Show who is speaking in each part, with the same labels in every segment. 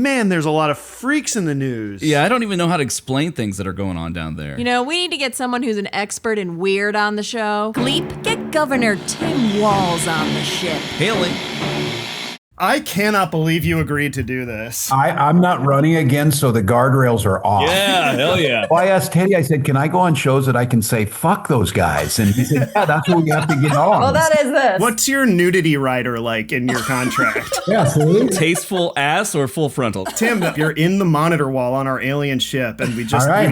Speaker 1: man, there's a lot of freaks in the news.
Speaker 2: Yeah, I don't even know how to explain things that are going on down there.
Speaker 3: You know, we need to get someone who's an expert in weird on the show. Gleep, get Governor Tim Walz on the ship.
Speaker 2: Hailing.
Speaker 1: I cannot believe you agreed to do this.
Speaker 4: I'm not running again, so the guardrails are off.
Speaker 2: Yeah, hell yeah.
Speaker 4: Well, I asked Teddy, I said, can I go on shows that I can say, fuck those guys? And he said, yeah, that's what we have to get on.
Speaker 5: Well, that is this.
Speaker 1: What's your nudity rider like in your contract?
Speaker 4: Yeah, see?
Speaker 2: Tasteful ass or full frontal?
Speaker 1: Tim, you're in the monitor wall on our alien ship, and we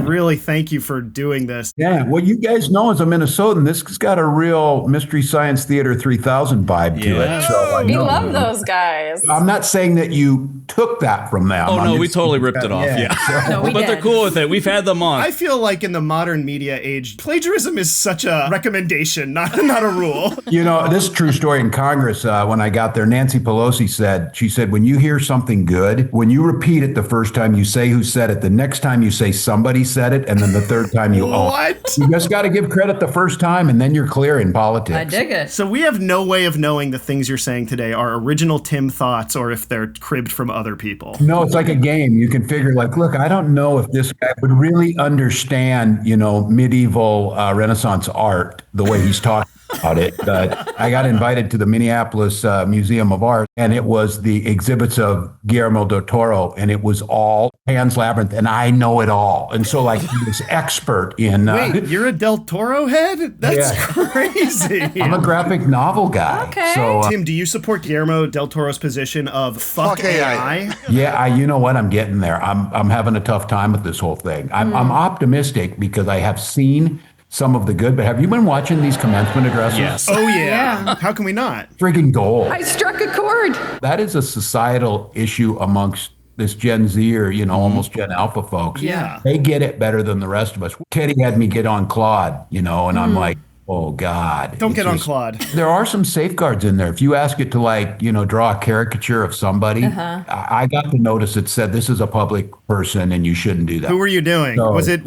Speaker 1: really thank you for doing this.
Speaker 4: Yeah, well, you guys know as a Minnesotan, this has got a real Mystery Science Theater 3000 vibe to it. So
Speaker 5: We love those guys.
Speaker 4: I'm not saying that you took that from them.
Speaker 2: Oh, no, we totally ripped it off. Yeah.
Speaker 5: No, we
Speaker 2: But they're
Speaker 5: did.
Speaker 2: cool with it. We've had them on.
Speaker 1: I feel like in the modern media age, plagiarism is such a recommendation, not a rule.
Speaker 4: You know, this is a true story in Congress. When I got there, Nancy Pelosi said, when you hear something good, when you repeat it the first time, you say who said it. The next time you say somebody said it. And then the third time you own it.
Speaker 1: What?
Speaker 4: You just got to give credit the first time and then you're clear in politics.
Speaker 5: I dig it.
Speaker 1: So we have no way of knowing the things you're saying today are original Tim thoughts or if they're cribbed from other people.
Speaker 4: No, it's like a game. You can figure like, look, I don't know if this guy would really understand, medieval Renaissance art the way he's talking about it. But I got invited to the Minneapolis Museum of Art, and it was the exhibits of Guillermo del Toro, and it was all Pan's Labyrinth, and I know it all. And so, like, he was expert in...
Speaker 1: Wait, you're a Del Toro head? That's crazy.
Speaker 4: I'm a graphic novel guy.
Speaker 5: Okay.
Speaker 4: So,
Speaker 1: Tim, do you support Guillermo del Toro's position of fuck AI?
Speaker 4: yeah, you know what? I'm getting there. I'm having a tough time with this whole thing. I'm optimistic because I have seen some of the good, but have you been watching these commencement addresses?
Speaker 1: Yes. Oh, yeah. How can we not?
Speaker 4: Friggin' gold.
Speaker 5: I struck a chord.
Speaker 4: That is a societal issue amongst this Gen Z or, almost Gen Alpha folks.
Speaker 1: Yeah.
Speaker 4: They get it better than the rest of us. Teddy had me get on Claude, and I'm like, oh, God.
Speaker 1: Don't get on Claude.
Speaker 4: There are some safeguards in there. If you ask it to draw a caricature of somebody, I got the notice that said this is a public person and you shouldn't do that.
Speaker 1: Who were you doing?
Speaker 4: So-
Speaker 1: Was it?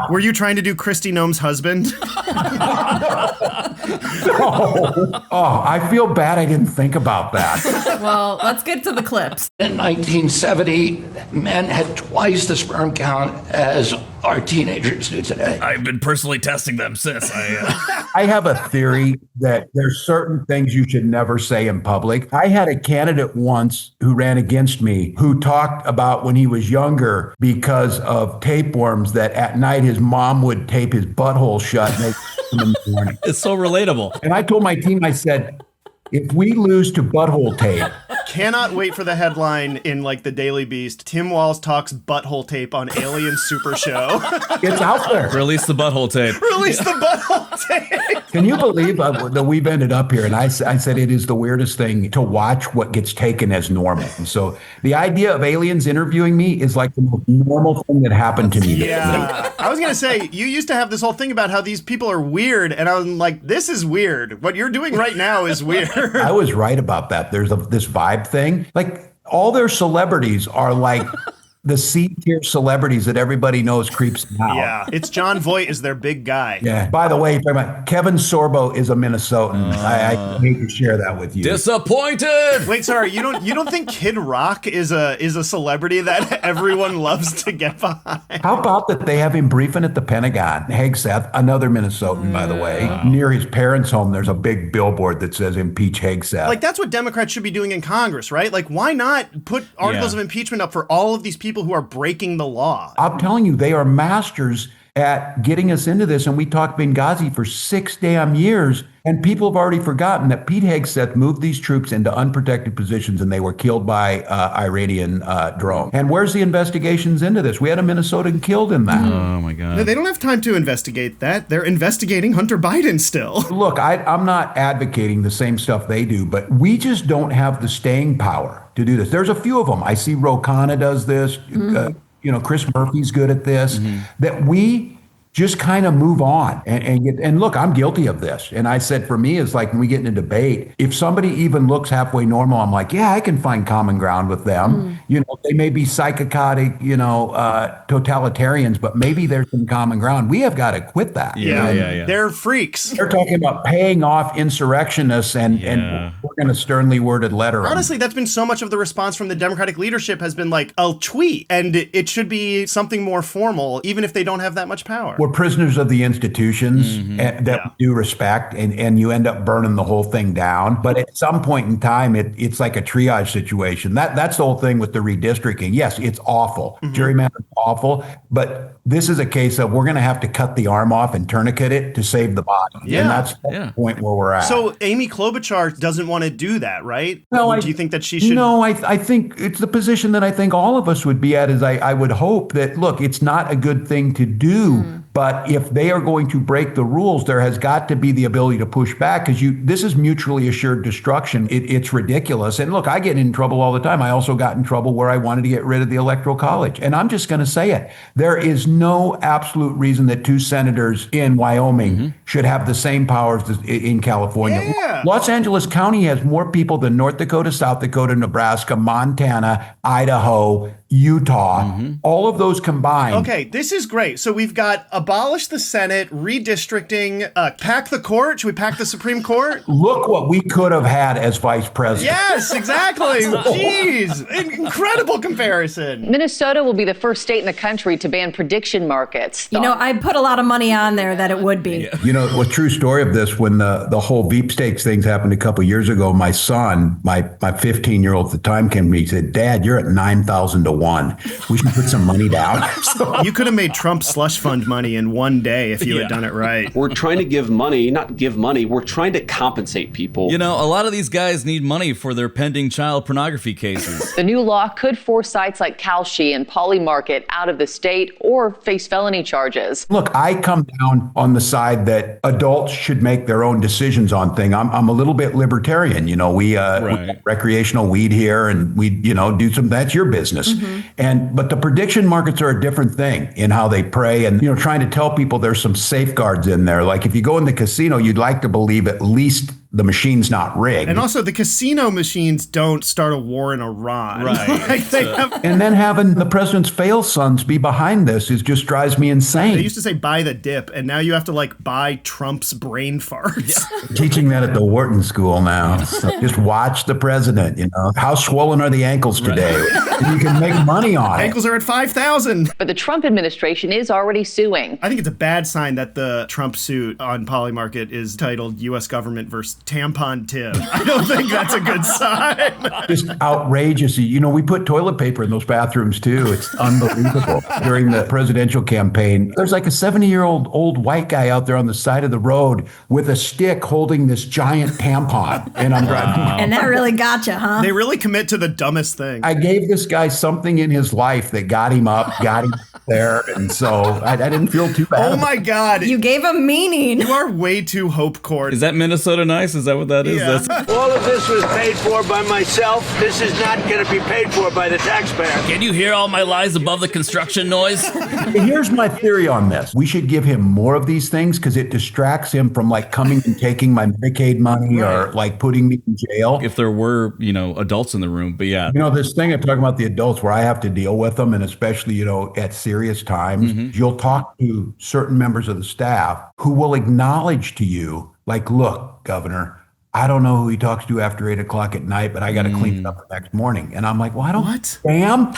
Speaker 1: Were you trying to do Kristi Noem's husband?
Speaker 4: Oh, I feel bad I didn't think about that.
Speaker 3: Well, let's get to the clips.
Speaker 6: In 1970, men had twice the sperm count as our teenagers do today.
Speaker 2: I've been personally testing them since.
Speaker 4: I have a theory that there's certain things you should never say in public. I had a candidate once who ran against me who talked about when he was younger because of tapeworms that at night his mom would tape his butthole shut and they'd him in the morning.
Speaker 2: It's so relatable.
Speaker 4: And I told my team, I said, if we lose to butthole tape,
Speaker 1: Cannot wait for the headline in the Daily Beast. Tim Walz talks butthole tape on Alien Super Show.
Speaker 4: it's out there.
Speaker 2: Release the butthole tape.
Speaker 1: Release the butthole tape.
Speaker 4: Can you believe that we've ended up here? And I said it is the weirdest thing to watch what gets taken as normal. And so the idea of aliens interviewing me is like the most normal thing that happened to me.
Speaker 1: Yeah. I was going to say, you used to have this whole thing about how these people are weird. And I was like, this is weird. What you're doing right now is weird.
Speaker 4: I was right about that. There's this vibe thing. Like all their celebrities are like the C-tier celebrities that everybody knows creeps them out.
Speaker 1: Yeah. It's John Voight is their big guy.
Speaker 4: Yeah. By the way, Kevin Sorbo is a Minnesotan. I hate to share that with you.
Speaker 2: Disappointed.
Speaker 1: Wait, sorry, you don't think Kid Rock is a celebrity that everyone loves to get behind?
Speaker 4: How about that they have him briefing at the Pentagon? Hegseth, another Minnesotan, by the way. Near his parents' home, there's a big billboard that says impeach Hegseth.
Speaker 1: That's what Democrats should be doing in Congress, right? Why not put articles of impeachment up for all of these people who are breaking the law?
Speaker 4: I'm telling you, they are masters at getting us into this. And we talked Benghazi for 6 damn years. And people have already forgotten that Pete Hegseth moved these troops into unprotected positions and they were killed by Iranian drone. And where's the investigations into this? We had a Minnesotan killed in that.
Speaker 2: Oh, my God.
Speaker 1: No, they don't have time to investigate that. They're investigating Hunter Biden still.
Speaker 4: Look, I'm not advocating the same stuff they do, but we just don't have the staying power to do this. There's a few of them. I see Ro Khanna does this. Chris Murphy's good at this. That we just kind of move on and look, I'm guilty of this. And I said, for me, it's like when we get in a debate, if somebody even looks halfway normal, I'm like, yeah, I can find common ground with them. They may be psychotic, totalitarians, but maybe there's some common ground. We have got to quit that.
Speaker 2: Yeah.
Speaker 1: They're freaks.
Speaker 4: They're talking about paying off insurrectionists and we're going to sternly worded letter.
Speaker 1: Honestly, that's been so much of the response from the Democratic leadership has been like a tweet, and it should be something more formal, even if they don't have that much power.
Speaker 4: We're prisoners of the institutions that we do respect, and you end up burning the whole thing down. But at some point in time, it's like a triage situation. That's the whole thing with the redistricting. Yes, it's awful. Gerrymandering's awful, but this is a case of we're going to have to cut the arm off and tourniquet it to save the body.
Speaker 1: Yeah.
Speaker 4: And that's the point where we're at.
Speaker 1: So Amy Klobuchar doesn't want to do that, right?
Speaker 4: No,
Speaker 1: do you think that she should?
Speaker 4: No, I think it's the position that I think all of us would be at. Is I would hope that, look, it's not a good thing to do, but if they are going to break the rules, there has got to be the ability to push back, because this is mutually assured destruction. It's ridiculous. And look, I get in trouble all the time. I also got in trouble where I wanted to get rid of the Electoral College. And I'm just going to say it. There is no absolute reason that 2 senators in Wyoming should have the same powers as in California.
Speaker 1: Yeah.
Speaker 4: Los Angeles County has more people than North Dakota, South Dakota, Nebraska, Montana, Idaho, Utah, all of those combined.
Speaker 1: Okay, this is great. So we've got abolish the Senate, redistricting, pack the court. Should we pack the Supreme Court?
Speaker 4: Look what we could have had as vice president.
Speaker 1: Yes, exactly. Jeez, incredible comparison.
Speaker 7: Minnesota will be the first state in the country to ban prediction markets.
Speaker 3: I put a lot of money on there that it would be.
Speaker 4: A true story of this, when the whole Veep stakes things happened a couple years ago, my son, my 15-year-old at the time, came to me and said, Dad, you're at 9,000 to 1. We should put some money down.
Speaker 1: You could have made Trump slush fund money in one day if you had done it right.
Speaker 8: We're trying to not give money. We're trying to compensate people.
Speaker 2: A lot of these guys need money for their pending child pornography cases.
Speaker 7: The new law could force sites like Kalshi and Polymarket out of the state or face felony charges.
Speaker 4: Look, I come down on the side that adults should make their own decisions on things. I'm a little bit libertarian. We recreational weed here, and we do some. That's your business. But the prediction markets are a different thing in how they prey, and trying to tell people there's some safeguards in there. Like if you go in the casino, you'd like to believe at least the machine's not rigged.
Speaker 1: And also, the casino machines don't start a war in Iran.
Speaker 2: Right.
Speaker 4: And then having the president's fail sons be behind this just drives me insane.
Speaker 1: They used to say buy the dip, and now you have to buy Trump's brain farts.
Speaker 4: Teaching that at the Wharton School now. So just watch the president. How swollen are the ankles today? You can make money on it.
Speaker 1: Ankles are at 5,000.
Speaker 7: But the Trump administration is already suing.
Speaker 1: I think it's a bad sign that the Trump suit on Polymarket is titled U.S. Government versus Tampon Tim. I don't think that's a good sign.
Speaker 4: Just outrageous. We put toilet paper in those bathrooms too. It's unbelievable. During the presidential campaign, there's like a 70-year-old old white guy out there on the side of the road with a stick holding this giant tampon. And I'm driving.
Speaker 3: And that really got you, huh?
Speaker 1: They really commit to the dumbest thing.
Speaker 4: I gave this guy something in his life that got him up, got him there. And so I didn't feel too bad.
Speaker 1: Oh my God.
Speaker 3: You gave him meaning.
Speaker 1: You are way too hope court.
Speaker 2: Is that Minnesota nice? Is that what that is?
Speaker 1: Yeah.
Speaker 9: All of this was paid for by myself. This is not going to be paid for by the taxpayer.
Speaker 2: Can you hear all my lies above the construction noise?
Speaker 4: Here's my theory on this. We should give him more of these things because it distracts him from coming and taking my Medicaid money or putting me in jail.
Speaker 2: If there were, adults in the room, but yeah.
Speaker 4: This thing I'm talking about the adults where I have to deal with them, and especially, at serious times, you'll talk to certain members of the staff who will acknowledge to you, look, Governor, I don't know who he talks to after 8 o'clock at night, but I got to clean it up the next morning. And I'm like, well, I don't.
Speaker 1: What?
Speaker 4: Damn.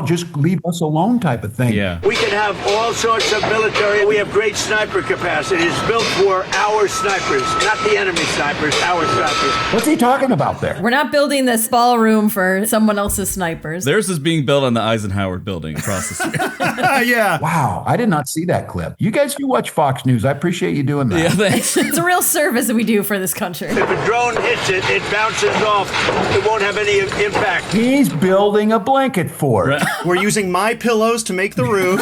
Speaker 4: Just leave us alone type of thing.
Speaker 2: Yeah.
Speaker 9: We can have all sorts of military. We have great sniper capacity. It's built for our snipers, not the enemy snipers, our snipers.
Speaker 4: What's he talking about there?
Speaker 3: We're not building this ballroom for someone else's snipers.
Speaker 2: Theirs is being built on the Eisenhower building across the street.
Speaker 1: Yeah.
Speaker 4: Wow. I did not see that clip. You guys do watch Fox News. I appreciate you doing that.
Speaker 2: Yeah, thanks.
Speaker 3: It's a real service that we do for this country.
Speaker 9: if a drone hits it, it bounces off. It won't have any impact.
Speaker 4: He's building a blanket fort.
Speaker 1: We're using my pillows to make the roof.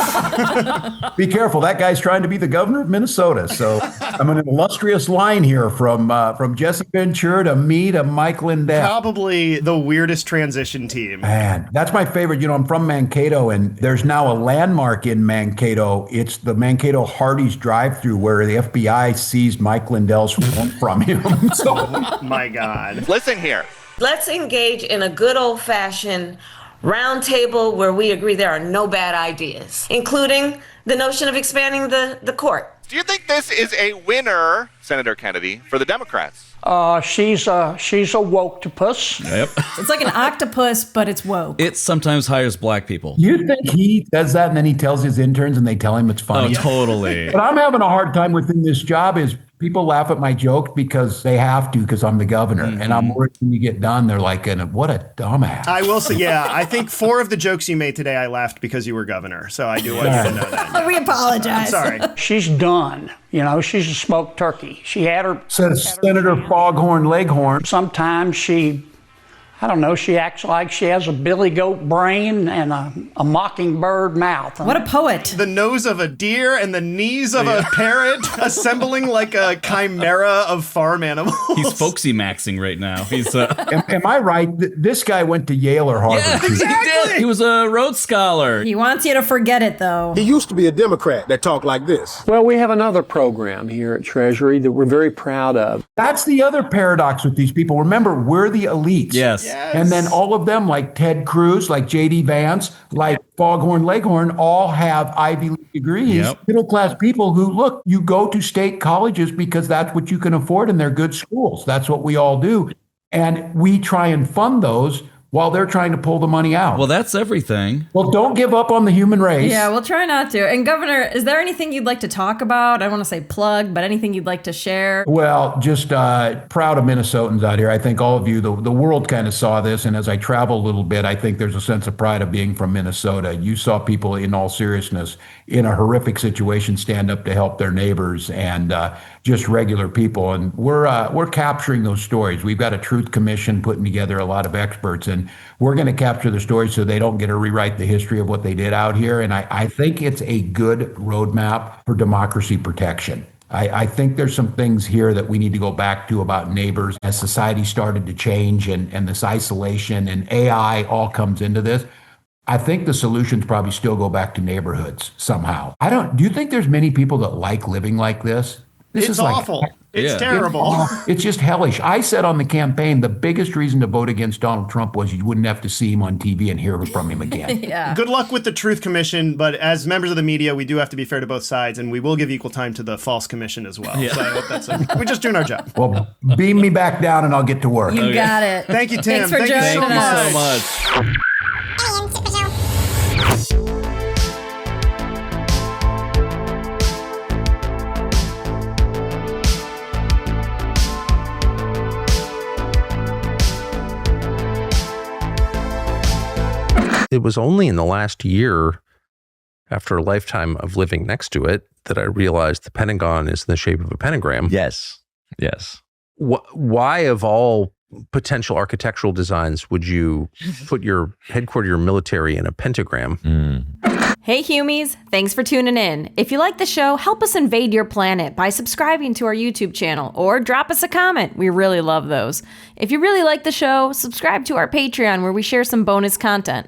Speaker 4: Be careful. That guy's trying to be the governor of Minnesota. So I'm an illustrious line here from Jesse Ventura to me to Mike Lindell.
Speaker 1: Probably the weirdest transition team.
Speaker 4: Man, that's my favorite. I'm from Mankato, and there's now a landmark in Mankato. It's the Mankato Hardee's drive-through where the FBI seized Mike Lindell's phone from him. So,
Speaker 1: Oh my God.
Speaker 10: Listen here.
Speaker 11: Let's engage in a good old-fashioned round table where we agree there are no bad ideas, including the notion of expanding the court.
Speaker 10: Do you think this is a winner, Senator Kennedy, for the Democrats?
Speaker 12: She's a woke-topus.
Speaker 2: Yep.
Speaker 3: It's like an octopus, but it's woke.
Speaker 2: It sometimes hires black people.
Speaker 4: you think he does that and then he tells his interns and they tell him it's funny?
Speaker 2: Oh, totally.
Speaker 4: What I'm having a hard time within this job is people laugh at my jokes because they have to because I'm the governor.
Speaker 2: Mm-hmm.
Speaker 4: And I'm worried when you get done, they're like, what a dumbass.
Speaker 1: I will say, yeah, I think 4 of the jokes you made today, I laughed because you were governor. So I do want you to know that.
Speaker 3: We apologize.
Speaker 1: Sorry.
Speaker 12: She's done. She's a smoked turkey. She had her.
Speaker 4: Says Senator Foghorn Leghorn.
Speaker 12: Sometimes she acts like she has a billy goat brain and a mockingbird mouth.
Speaker 3: What a poet.
Speaker 1: The nose of a deer and the knees of a parrot assembling like a chimera of farm animals.
Speaker 2: He's folksy maxing right now. He's
Speaker 4: Am I right? This guy went to Yale or Harvard.
Speaker 2: yeah, exactly. He was a Rhodes Scholar.
Speaker 3: He wants you to forget it, though.
Speaker 13: He used to be a Democrat that talked like this.
Speaker 14: Well, we have another program here at Treasury that we're very proud of.
Speaker 4: That's the other paradox with these people. Remember, we're the elites.
Speaker 2: Yes.
Speaker 4: And then all of them, like Ted Cruz, like J.D. Vance, like Foghorn Leghorn, all have Ivy League degrees.
Speaker 2: Yep.
Speaker 4: Middle-class people who, look, you go to state colleges because that's what you can afford and they're good schools. That's what we all do. And we try and fund those while they're trying to pull the money out.
Speaker 2: Well, that's everything.
Speaker 4: Well, don't give up on the human race.
Speaker 3: Yeah, we'll try not to. And Governor, is there anything you'd like to talk about? I don't want to say plug, but anything you'd like to share?
Speaker 4: Well, just proud of Minnesotans out here. I think all of you, the world kind of saw this. And as I travel a little bit, I think there's a sense of pride of being from Minnesota. You saw people, in all seriousness, in a horrific situation, stand up to help their neighbors and just regular people. And we're capturing those stories. We've got a Truth Commission putting together a lot of experts, and we're going to capture the stories so they don't get to rewrite the history of what they did out here. And I think it's a good roadmap for democracy protection. I think there's some things here that we need to go back to about neighbors as society started to change and this isolation and AI all comes into this. I think the solutions probably still go back to neighborhoods somehow. Do you think there's many people that like living like this? This
Speaker 1: It's
Speaker 4: is like,
Speaker 1: awful. It's terrible.
Speaker 4: It's just hellish. I said on the campaign, the biggest reason to vote against Donald Trump was you wouldn't have to see him on TV and hear from him again.
Speaker 3: Yeah.
Speaker 1: Good luck with the Truth Commission, but as members of the media, we do have to be fair to both sides, and we will give equal time to the False Commission as well.
Speaker 2: Yeah.
Speaker 1: So I hope we're just doing our job.
Speaker 4: Well, beam me back down and I'll get to work.
Speaker 3: You got it.
Speaker 1: Thank you, Tim.
Speaker 3: Thanks for joining us.
Speaker 2: Thank you so much.
Speaker 15: It was only in the last year, after a lifetime of living next to it, that I realized the Pentagon is in the shape of a pentagram.
Speaker 16: Yes.
Speaker 15: Why, of all potential architectural designs, would you put your headquarter, your military in a pentagram?
Speaker 3: Hey Humies, thanks for tuning in. If you like the show, help us invade your planet by subscribing to our YouTube channel or drop us a comment. We really love those. If you really like the show, subscribe to our Patreon where we share some bonus content.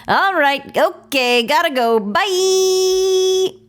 Speaker 3: All right, okay, gotta go. Bye!